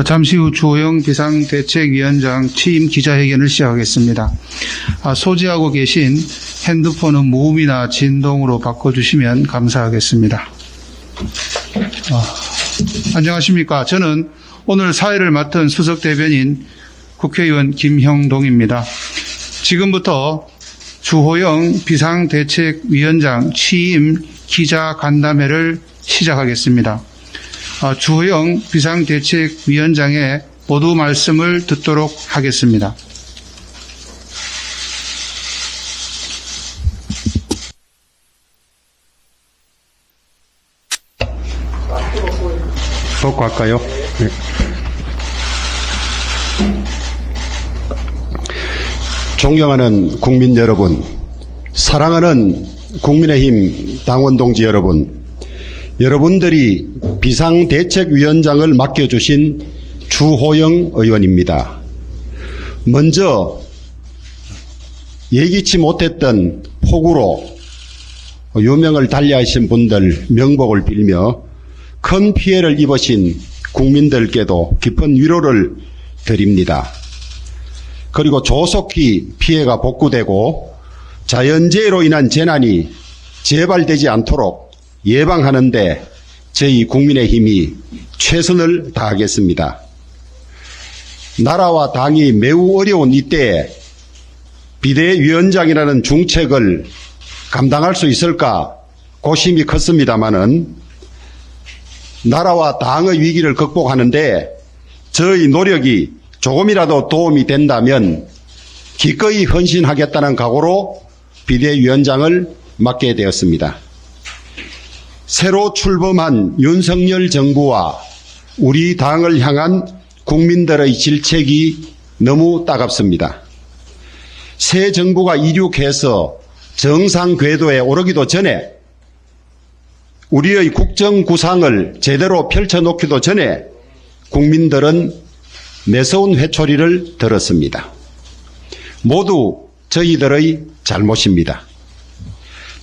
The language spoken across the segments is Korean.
잠시 후 주호영 비상대책위원장 취임 기자회견을 시작하겠습니다. 소지하고 계신 핸드폰은 무음이나 진동으로 바꿔주시면 감사하겠습니다. 안녕하십니까. 저는 오늘 사회를 맡은 수석대변인 국회의원 김형동입니다. 지금부터 주호영 비상대책위원장 취임 기자간담회를 시작하겠습니다. 주호영 비상대책위원장의 모두 말씀을 듣도록 하겠습니다. 듣고 할까요? 네. 존경하는 국민 여러분, 사랑하는 국민의힘 당원 동지 여러분, 여러분들이 비상대책위원장을 맡겨주신 주호영 의원입니다. 먼저 예기치 못했던 폭우로 유명을 달리하신 분들 명복을 빌며 큰 피해를 입으신 국민들께도 깊은 위로를 드립니다. 그리고 조속히 피해가 복구되고 자연재해로 인한 재난이 재발되지 않도록 예방하는데 저희 국민의힘이 최선을 다하겠습니다. 나라와 당이 매우 어려운 이때에 비대위원장이라는 중책을 감당할 수 있을까 고심이 컸습니다마는 나라와 당의 위기를 극복하는데 저희 노력이 조금이라도 도움이 된다면 기꺼이 헌신하겠다는 각오로 비대위원장을 맡게 되었습니다. 새로 출범한 윤석열 정부와 우리 당을 향한 국민들의 질책이 너무 따갑습니다. 새 정부가 이륙해서 정상 궤도에 오르기도 전에 우리의 국정 구상을 제대로 펼쳐놓기도 전에 국민들은 매서운 회초리를 들었습니다. 모두 저희들의 잘못입니다.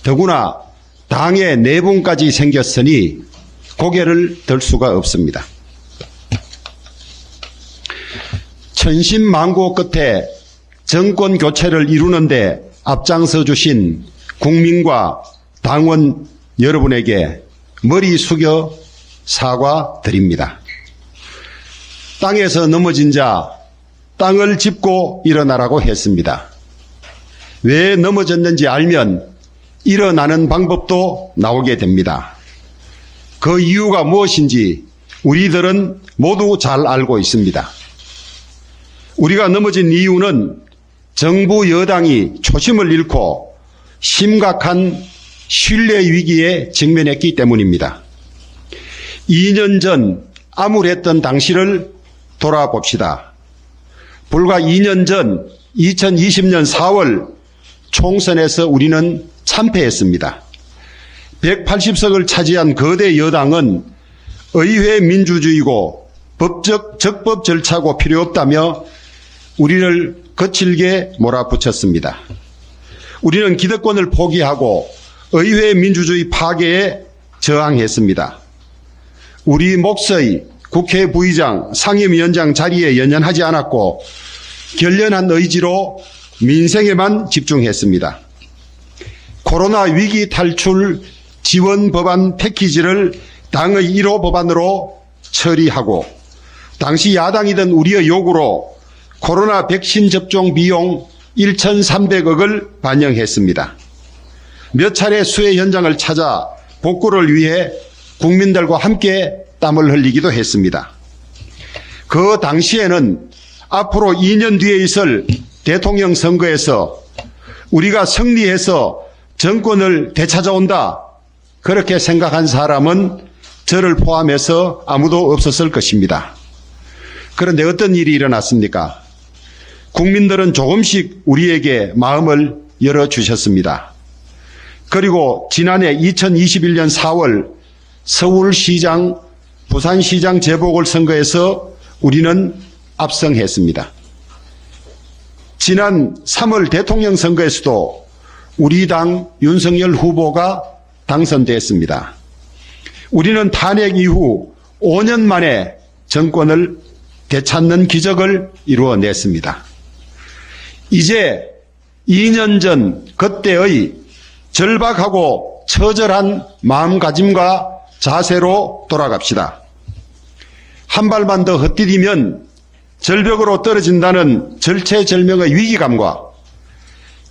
더구나 당의 내분까지 생겼으니 고개를 들 수가 없습니다. 천신만고 끝에 정권 교체를 이루는데 앞장서 주신 국민과 당원 여러분에게 머리 숙여 사과드립니다. 땅에서 넘어진 자 땅을 짚고 일어나라고 했습니다. 왜 넘어졌는지 알면 일어나는 방법도 나오게 됩니다. 그 이유가 무엇인지 우리들은 모두 잘 알고 있습니다. 우리가 넘어진 이유는 정부 여당이 초심을 잃고 심각한 신뢰 위기에 직면했기 때문입니다. 2년 전 암울했던 당시를 돌아봅시다. 불과 2년 전 2020년 4월 총선에서 우리는 참패했습니다. 180석을 차지한 거대 여당은 의회 민주주의고 법적 적법 절차고 필요 없다며 우리를 거칠게 몰아붙였습니다. 우리는 기득권을 포기하고 의회 민주주의 파괴에 저항했습니다. 우리 몫의 국회 부의장, 상임위원장 자리에 연연하지 않았고 결연한 의지로 민생에만 집중했습니다. 코로나 위기 탈출 지원 법안 패키지를 당의 1호 법안으로 처리하고 당시 야당이던 우리의 요구로 코로나 백신 접종 비용 1,300억을 반영했습니다. 몇 차례 수해 현장을 찾아 복구를 위해 국민들과 함께 땀을 흘리기도 했습니다. 그 당시에는 앞으로 2년 뒤에 있을 대통령 선거에서 우리가 승리해서 정권을 되찾아온다 그렇게 생각한 사람은 저를 포함해서 아무도 없었을 것입니다. 그런데 어떤 일이 일어났습니까? 국민들은 조금씩 우리에게 마음을 열어주셨습니다. 그리고 지난해 2021년 4월 서울시장, 부산시장 재보궐선거에서 우리는 압승했습니다. 지난 3월 대통령 선거에서도 우리 당 윤석열 후보가 당선됐습니다. 우리는 탄핵 이후 5년 만에 정권을 되찾는 기적을 이루어냈습니다. 이제 2년 전 그때의 절박하고 처절한 마음가짐과 자세로 돌아갑시다. 한 발만 더 헛디디면 절벽으로 떨어진다는 절체절명의 위기감과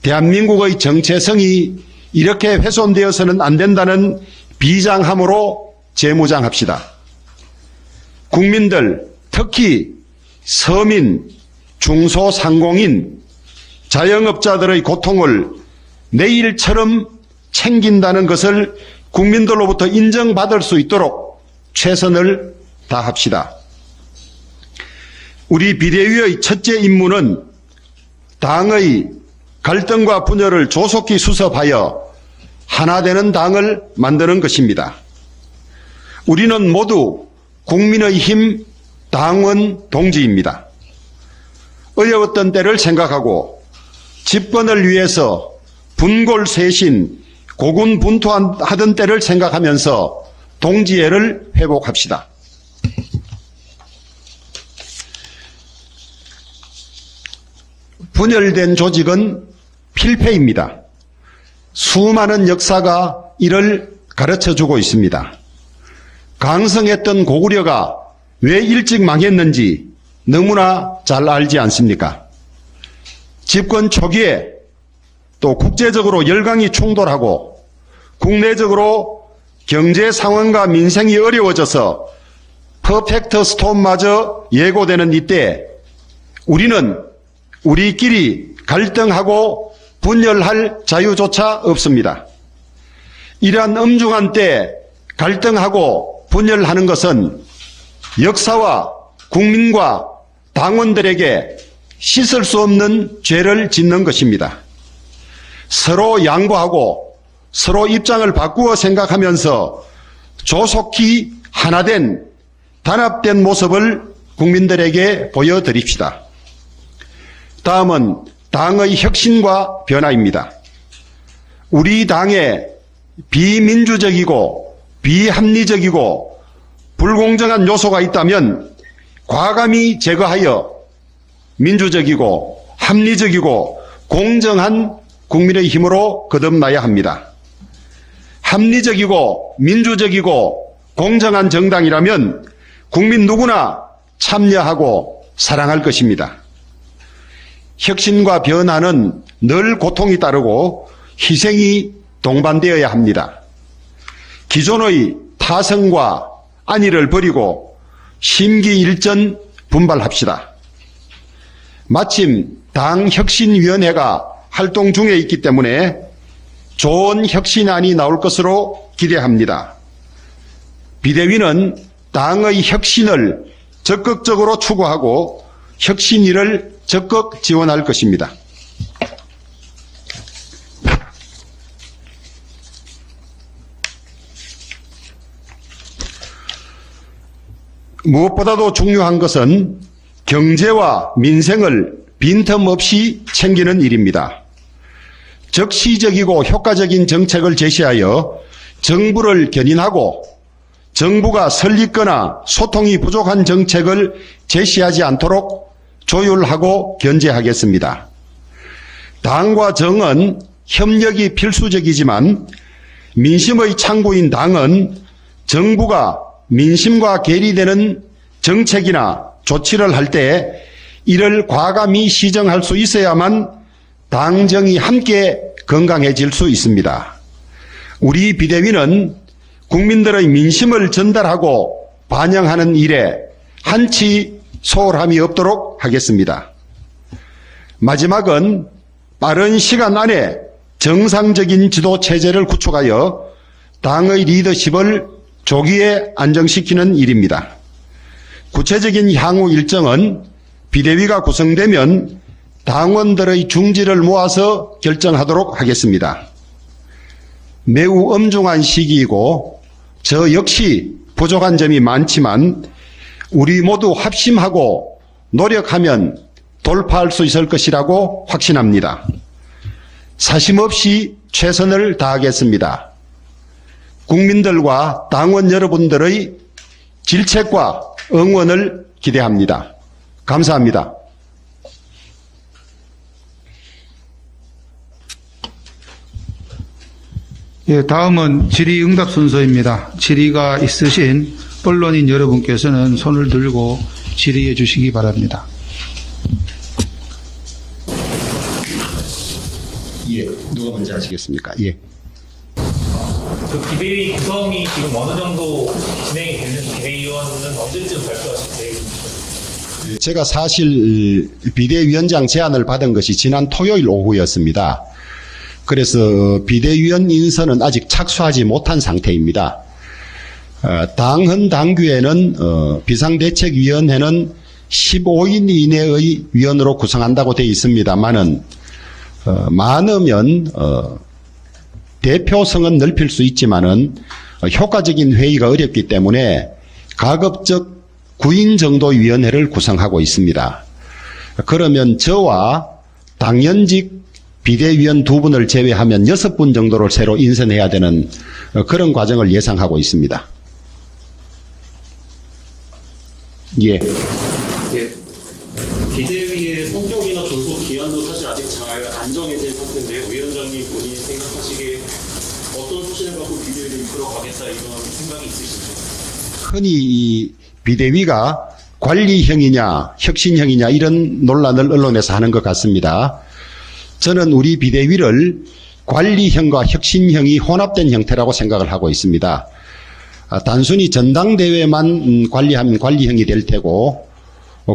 대한민국의 정체성이 이렇게 훼손되어서는 안 된다는 비장함으로 재무장합시다. 국민들, 특히 서민, 중소상공인, 자영업자들의 고통을 내일처럼 챙긴다는 것을 국민들로부터 인정받을 수 있도록 최선을 다합시다. 우리 비대위의 첫째 임무는 당의 갈등과 분열을 조속히 수습하여 하나 되는 당을 만드는 것입니다. 우리는 모두 국민의힘 당원 동지입니다. 어려웠던 때를 생각하고 집권을 위해서 분골쇄신, 고군분투하던 때를 생각하면서 동지애를 회복합시다. 분열된 조직은 필패입니다. 수많은 역사가 이를 가르쳐주고 있습니다. 강성했던 고구려가 왜 일찍 망했는지 너무나 잘 알지 않습니까? 집권 초기에 또 국제적으로 열강이 충돌하고 국내적으로 경제 상황과 민생이 어려워져서 퍼펙트 스톰마저 예고되는 이때 우리는 우리끼리 갈등하고 분열할 자유조차 없습니다. 이러한 엄중한 때 갈등하고 분열하는 것은 역사와 국민과 당원들에게 씻을 수 없는 죄를 짓는 것입니다. 서로 양보하고 서로 입장을 바꾸어 생각하면서 조속히 하나된 단합된 모습을 국민들에게 보여드립시다. 다음은 당의 혁신과 변화입니다. 우리 당에 비민주적이고 비합리적이고 불공정한 요소가 있다면 과감히 제거하여 민주적이고 합리적이고 공정한 국민의 힘으로 거듭나야 합니다. 합리적이고 민주적이고 공정한 정당이라면 국민 누구나 참여하고 사랑할 것입니다. 혁신과 변화는 늘 고통이 따르고 희생이 동반되어야 합니다. 기존의 타성과 안위를 버리고 심기일전 분발합시다. 마침 당혁신위원회가 활동 중에 있기 때문에 좋은 혁신안이 나올 것으로 기대합니다. 비대위는 당의 혁신을 적극적으로 추구하고 혁신위를 적극 지원할 것입니다. 무엇보다도 중요한 것은 경제와 민생을 빈틈없이 챙기는 일입니다. 적시적이고 효과적인 정책을 제시하여 정부를 견인하고 정부가 설립거나 소통이 부족한 정책을 제시하지 않도록 조율하고 견제하겠습니다. 당과 정은 협력이 필수적이지만 민심의 창구인 당은 정부가 민심과 괴리되는 정책이나 조치를 할 때 이를 과감히 시정할 수 있어야만 당정이 함께 건강해질 수 있습니다. 우리 비대위는 국민들의 민심을 전달하고 반영하는 일에 한치 소홀함이 없도록 하겠습니다. 마지막은 빠른 시간 안에 정상적인 지도 체제를 구축하여 당의 리더십을 조기에 안정시키는 일입니다. 구체적인 향후 일정은 비대위가 구성되면 당원들의 중지를 모아서 결정하도록 하겠습니다. 매우 엄중한 시기이고 저 역시 부족한 점이 많지만 우리 모두 합심하고 노력하면 돌파할 수 있을 것이라고 확신합니다. 사심없이 최선을 다하겠습니다. 국민들과 당원 여러분들의 질책과 응원을 기대합니다. 감사합니다. 예, 다음은 질의응답 순서입니다. 질의가 있으신 언론인 여러분께서는 손을 들고 질의해 주시기 바랍니다. 예, 누가 먼저 하시겠습니까? 예. 그 비대위 구성이 지금 어느 정도 진행이 되는 비대위원은 언제쯤 발표하실 계획입니까? 제가 사실 비대위원장 제안을 받은 것이 지난 토요일 오후였습니다. 그래서 비대위원 인선은 아직 착수하지 못한 상태입니다. 당헌 당규에는 비상대책위원회는 15인 이내의 위원으로 구성한다고 되어 있습니다만은 많으면 대표성은 넓힐 수 있지만은 효과적인 회의가 어렵기 때문에 가급적 9인 정도 위원회를 구성하고 있습니다. 그러면 저와 당연직 비대위원 2분을 제외하면 6분 정도를 새로 인선해야 되는 그런 과정을 예상하고 있습니다. 예. 예. 비대위의 성격이나 존속 기한도 사실 아직 잘 안 정해진 상태인데 위원장님 본인이 생각하시기에 어떤 소신을 갖고 비대위를 이끌어가겠다 이런 생각이 있으신가요? 흔히 이 비대위가 관리형이냐 혁신형이냐 이런 논란을 언론에서 하는 것 같습니다. 저는 우리 비대위를 관리형과 혁신형이 혼합된 형태라고 생각을 하고 있습니다. 단순히 전당대회만 관리하면 관리형이 될 테고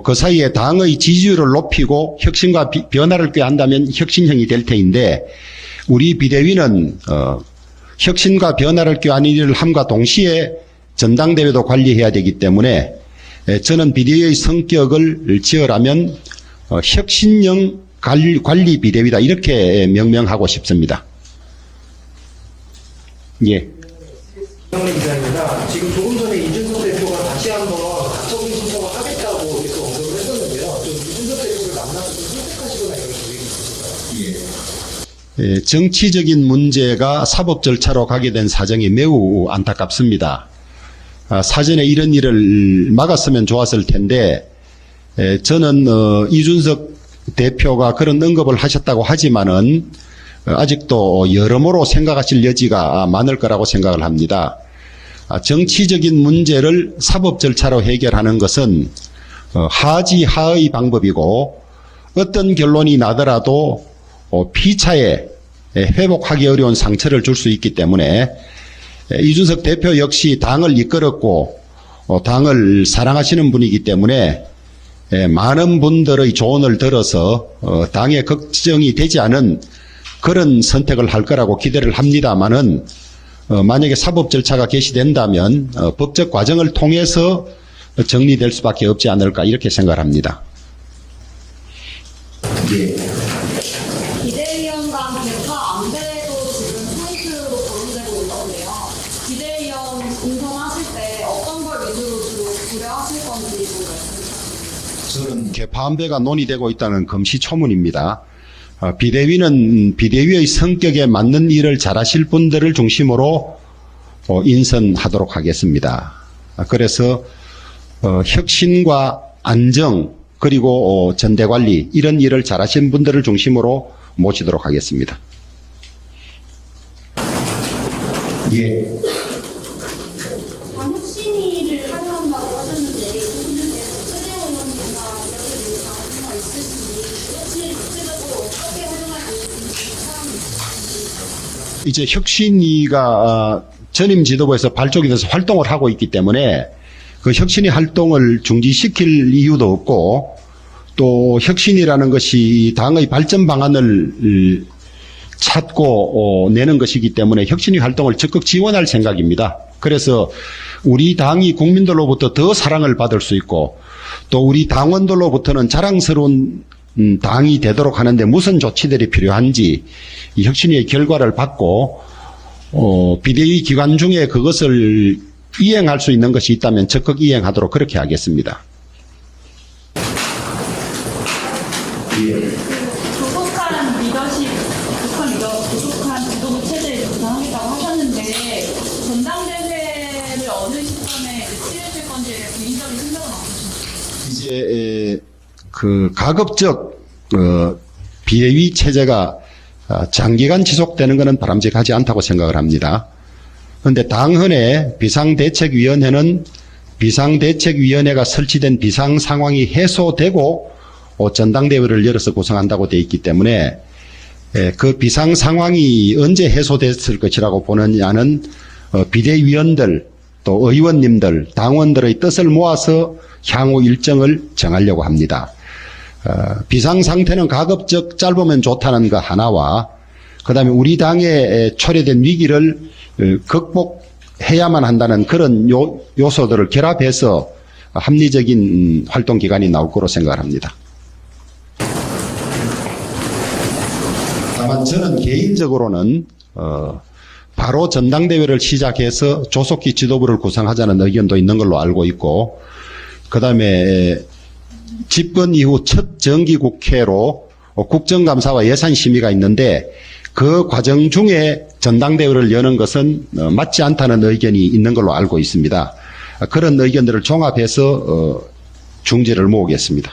그 사이에 당의 지지율을 높이고 혁신과 변화를 꾀한다면 혁신형이 될 테인데 우리 비대위는 혁신과 변화를 꾀하는 일을 함과 동시에 전당대회도 관리해야 되기 때문에 저는 비대위의 성격을 지으라면 혁신형 관리 비대위다 이렇게 명명하고 싶습니다. 예. 김영래 기자입니다. 지금 조금 전에 이준석 대표가 다시 한번 가처분 신청을 하겠다고 이렇게 언급을 했었는데요. 좀 이준석 대표를 만나서 좀 설득하시거나 이런 계획이 있으실까요? 정치적인 문제가 사법 절차로 가게 된 사정이 매우 안타깝습니다. 사전에 이런 일을 막았으면 좋았을 텐데 저는 이준석 대표가 그런 언급을 하셨다고 하지만은 아직도 여러모로 생각하실 여지가 많을 거라고 생각을 합니다. 정치적인 문제를 사법 절차로 해결하는 것은 하지하의 방법이고 어떤 결론이 나더라도 피차에 회복하기 어려운 상처를 줄 수 있기 때문에 이준석 대표 역시 당을 이끌었고 당을 사랑하시는 분이기 때문에 많은 분들의 조언을 들어서 당에 걱정이 되지 않은 그런 선택을 할 거라고 기대를 합니다만은 만약에 사법 절차가 개시된다면 법적 과정을 통해서 정리될 수밖에 없지 않을까 이렇게 생각을 합니다. 비대위원 간 개파 안배도 지금 포인트로 거론되고 있는데요. 비대위원 인선하실 때 어떤 걸 위주로 주로 고려하실 건지 말씀해 저는 개파안배가 논의되고 있다는 금시초문입니다. 비대위는 비대위의 성격에 맞는 일을 잘하실 분들을 중심으로 인선하도록 하겠습니다. 그래서 혁신과 안정 그리고 전대관리 이런 일을 잘하신 분들을 중심으로 모시도록 하겠습니다. 예. 혁신위를 활용한다고 하셨는데 최재형 의원님과 이렇게 대해서 아시가 있으신지 혁신을 구체적으로 어떻게 활용할 계획인지 이제 혁신위가 전임 지도부에서 발족이 돼서 활동을 하고 있기 때문에 그 혁신위 활동을 중지시킬 이유도 없고 또 혁신이라는 것이 당의 발전 방안을 찾고 내는 것이기 때문에 혁신위 활동을 적극 지원할 생각입니다. 그래서 우리 당이 국민들로부터 더 사랑을 받을 수 있고 또 우리 당원들로부터는 자랑스러운 당이 되도록 하는데 무슨 조치들이 필요한지 이 혁신위의 결과를 받고 비대위 기관 중에 그것을 이행할 수 있는 것이 있다면 적극 이행하도록 그렇게 하겠습니다. 조속한 리더십, 조속한 지도부 체제를 구성하겠다고 하셨는데 전당대회를 어느 시점에 치르실 건지에 개인적인 생각은 어떠신가요? 이제 그 가급적 비대위 체제가 장기간 지속되는 것은 바람직하지 않다고 생각을 합니다. 그런데 당헌의 비상대책위원회는 비상대책위원회가 설치된 비상상황이 해소되고 전당대회를 열어서 구성한다고 되어 있기 때문에 그 비상상황이 언제 해소됐을 것이라고 보느냐는 비대위원들 또 의원님들 당원들의 뜻을 모아서 향후 일정을 정하려고 합니다. 비상상태는 가급적 짧으면 좋다는 거 하나와 그 다음에 우리 당에 초래된 위기를 극복해야만 한다는 그런 요소들을 결합해서 합리적인 활동 기간이 나올 거로 생각을 합니다. 다만 저는 개인적으로는 바로 전당대회를 시작해서 조속히 지도부를 구성하자는 의견도 있는 걸로 알고 있고 그 다음에 집권 이후 첫 정기국회로 국정감사와 예산심의가 있는데 그 과정 중에 전당대회를 여는 것은 맞지 않다는 의견이 있는 걸로 알고 있습니다. 그런 의견들을 종합해서 중지를 모으겠습니다.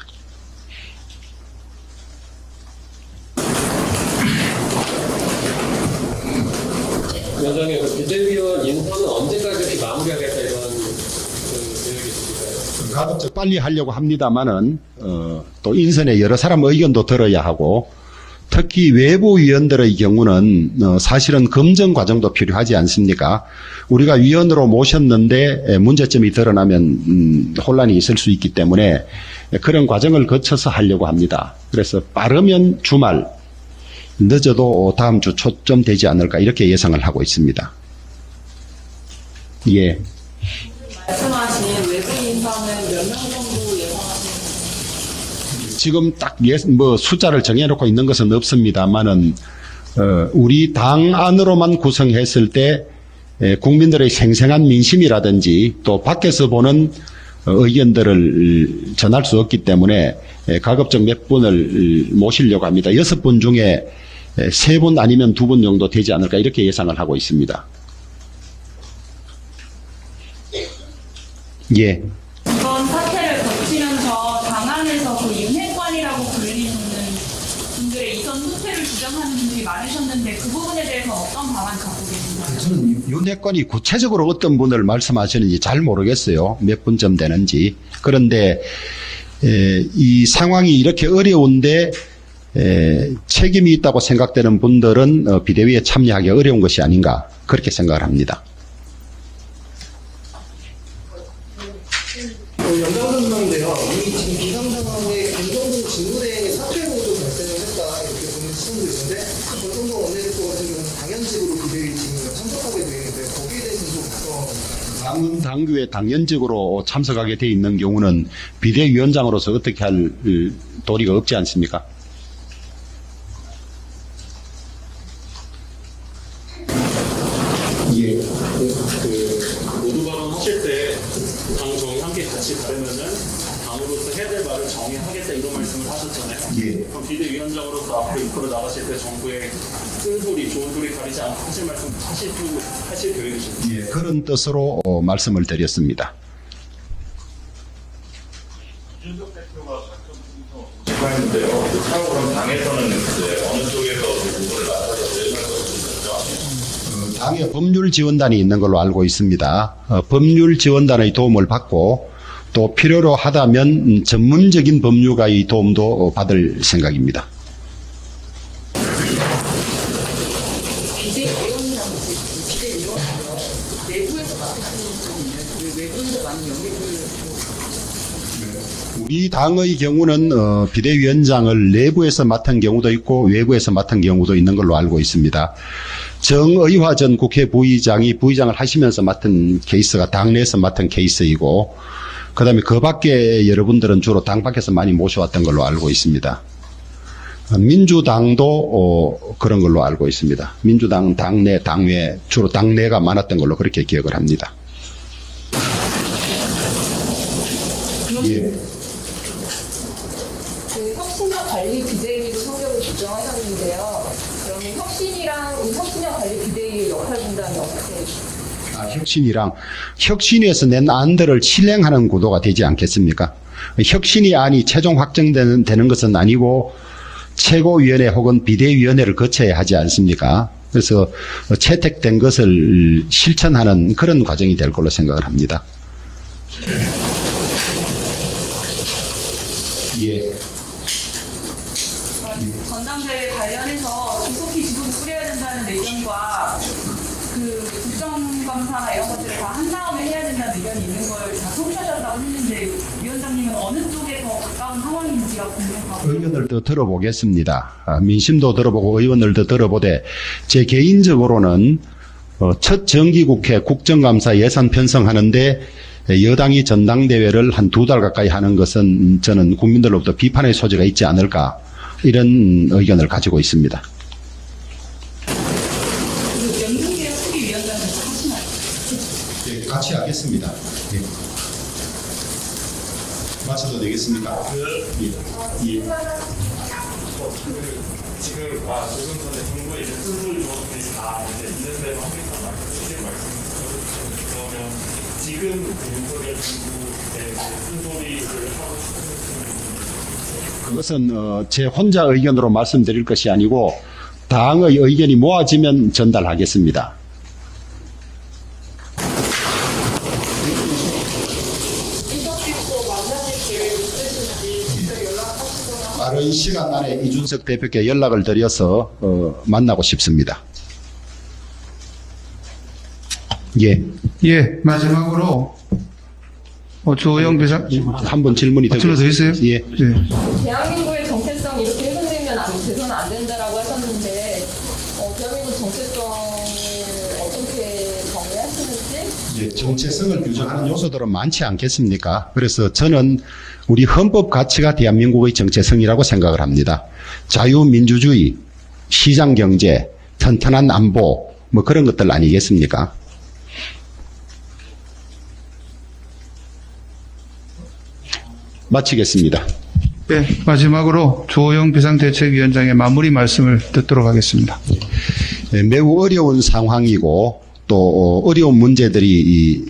위원장님, 그 비대위원 인선은 언제까지 이렇게 마무리하겠다 이런 계획이 있으실까요? 가급적 빨리 하려고 합니다만은 또 인선에 여러 사람 의견도 들어야 하고 특히 외부 위원들의 경우는 사실은 검증 과정도 필요하지 않습니까? 우리가 위원으로 모셨는데 문제점이 드러나면 혼란이 있을 수 있기 때문에 그런 과정을 거쳐서 하려고 합니다. 그래서 빠르면 주말, 늦어도 다음 주 초쯤 되지 않을까 이렇게 예상을 하고 있습니다. 예. 말씀하신 외부 인사는 몇 명 정도 예상하시는 지금 딱 숫자를 정해놓고 있는 것은 없습니다만은 우리 당 안으로만 구성했을 때 국민들의 생생한 민심이라든지 또 밖에서 보는 의견들을 전할 수 없기 때문에 가급적 몇 분을 모시려고 합니다. 6분 중에 3분 아니면 2분 정도 되지 않을까 이렇게 예상을 하고 있습니다. 예. 이번 사태를 거치면서 당 안에서 그 윤핵관이라고 불리는 분들의 이전 후퇴를 주장하는 분들이 많으셨는데 그 부분에 대해서 어떤 방안 갖고 계신가요? 저는 윤핵관이 구체적으로 어떤 분을 말씀하시는지 잘 모르겠어요. 몇 분쯤 되는지. 그런데 이 상황이 이렇게 어려운데 책임이 있다고 생각되는 분들은 비대위에 참여하기 어려운 것이 아닌가 그렇게 생각을 합니다. 연장선상인데요. 이 지금 비상 상황에 김정근 직무대행의 사퇴 모두 발생을 했다 이렇게 보는 시선도 있는데 권성동 원내대표 같은 경우는 당연직으로 비대위 지금 참석하게 되어 있는데 거기에 대해서는 좀 어떤 당은 당규에 당연직으로 참석하게 돼 있는 경우는 비대위원장으로서 어떻게 할 도리가 없지 않습니까? 예. 모두 발언하실 때 당 정의 함께 같이 가려면은 당으로서 해야 될 말을 정의하겠다 이런 말씀을 하셨잖아요. 예. 그럼 비대위원장으로서 앞으로 이끌어 나가실 때 정부의 큰 소리, 좋은 소리 가리지 않고 하실 말씀 하실 계획이십니까? 예. 그런 뜻으로 말씀을 드렸습니다. 했는데요. 차후 그럼 당에서는 이제 어느 쪽에서 그 부분을 맡아서 대응할 것인가요? 당에 법률지원단이 있는 걸로 알고 있습니다. 법률지원단의 도움을 받고 또 필요로 하다면 전문적인 법률가의 도움도 받을 생각입니다. 비대위원이라고 비대위원 내부에서 맡으시는 외부에서 많은 영향을 우리 당의 경우는 비대위원장을 내부에서 맡은 경우도 있고 외부에서 맡은 경우도 있는 걸로 알고 있습니다. 정의화 전 국회 부의장이 부의장을 하시면서 맡은 케이스가 당내에서 맡은 케이스이고 그 다음에 그 밖에 여러분들은 주로 당 밖에서 많이 모셔왔던 걸로 알고 있습니다. 민주당도 그런 걸로 알고 있습니다. 민주당 당내, 당외, 주로 당내가 많았던 걸로 그렇게 기억을 합니다. 예. 그 혁신과 관리 비대위로 성격을 조정하셨는데요. 그러면 혁신이랑 관리 비대위의 역할 분담이 어떻게? 혁신이랑 혁신위에서 낸 안들을 실행하는 구도가 되지 않겠습니까? 혁신이 안이 최종 확정되는 것은 아니고 최고위원회 혹은 비대위원회를 거쳐야 하지 않습니까? 그래서 채택된 것을 실천하는 그런 과정이 될 걸로 생각을 합니다. 예. 전당대회 관련해서 조속히 지도부 꾸려야 된다는 의견과 그 국정감사나 이런 것들을 다 한 다음에 해야 된다는 의견이 있는 걸 다 소개하셨다고 했는데 위원장님은 어느 쪽에 더 가까운 상황인지가 궁금하고 의견을 들어보겠습니다. 민심도 들어보고 의원들도 들어보되 제 개인적으로는 첫 정기국회 국정감사 예산 편성하는데 여당이 전당대회를 한 2달 가까이 하는 것은 저는 국민들로부터 비판의 소지가 있지 않을까 이런 의견을 가지고 있습니다. 그 연동개혁 수비위원장께서 하시나요? 네, 같이 하겠습니다. 네. 마쳐도 되겠습니까? 예. 지금 조금 전에 정부의 이제 쓴소리 조합들이 다 이제 있는데도 하겠다는 말씀을 그러면 지금 윤석열 정부의 쓴소리를 하고 싶은 그것은 제 혼자 의견으로 말씀드릴 것이 아니고 당의 의견이 모아지면 전달하겠습니다. 빠른 시간 안에 이준석 대표께 연락을 드려서 만나고 싶습니다. 예. 예, 마지막으로 주호영 비상 한 번 질문이 질문 더 있어요? 예. 예. 대한민국의 정체성 이렇게 훼손되면 돼서는 안 된다라고 하셨는데 대한민국 정체성을 어떻게 정리하시는지 정체성을 규정하는 요소들은 많지 않겠습니까? 그래서 저는 우리 헌법 가치가 대한민국의 정체성이라고 생각을 합니다. 자유민주주의, 시장경제, 튼튼한 안보 뭐 그런 것들 아니겠습니까? 마치겠습니다. 네, 마지막으로 주호영 비상대책위원장의 마무리 말씀을 듣도록 하겠습니다. 매우 어려운 상황이고 또 어려운 문제들이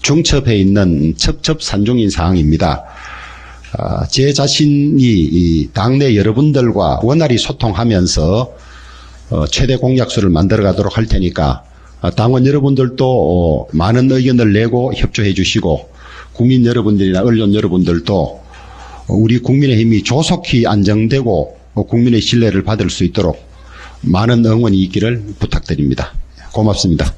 중첩해 있는 첩첩산중인 상황입니다. 제 자신이 당내 여러분들과 원활히 소통하면서 최대 공약수를 만들어 가도록 할 테니까 당원 여러분들도 많은 의견을 내고 협조해 주시고 국민 여러분들이나 언론 여러분들도 우리 국민의힘이 조속히 안정되고 국민의 신뢰를 받을 수 있도록 많은 응원이 있기를 부탁드립니다. 고맙습니다.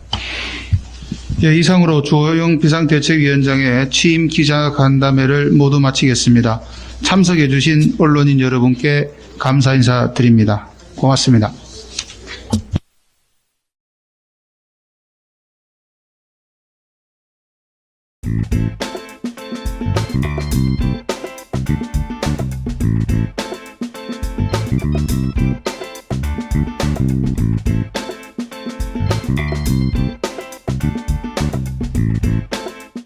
예, 이상으로 주호영 비상대책위원장의 취임 기자간담회를 모두 마치겠습니다. 참석해 주신 언론인 여러분께 감사 인사드립니다. 고맙습니다.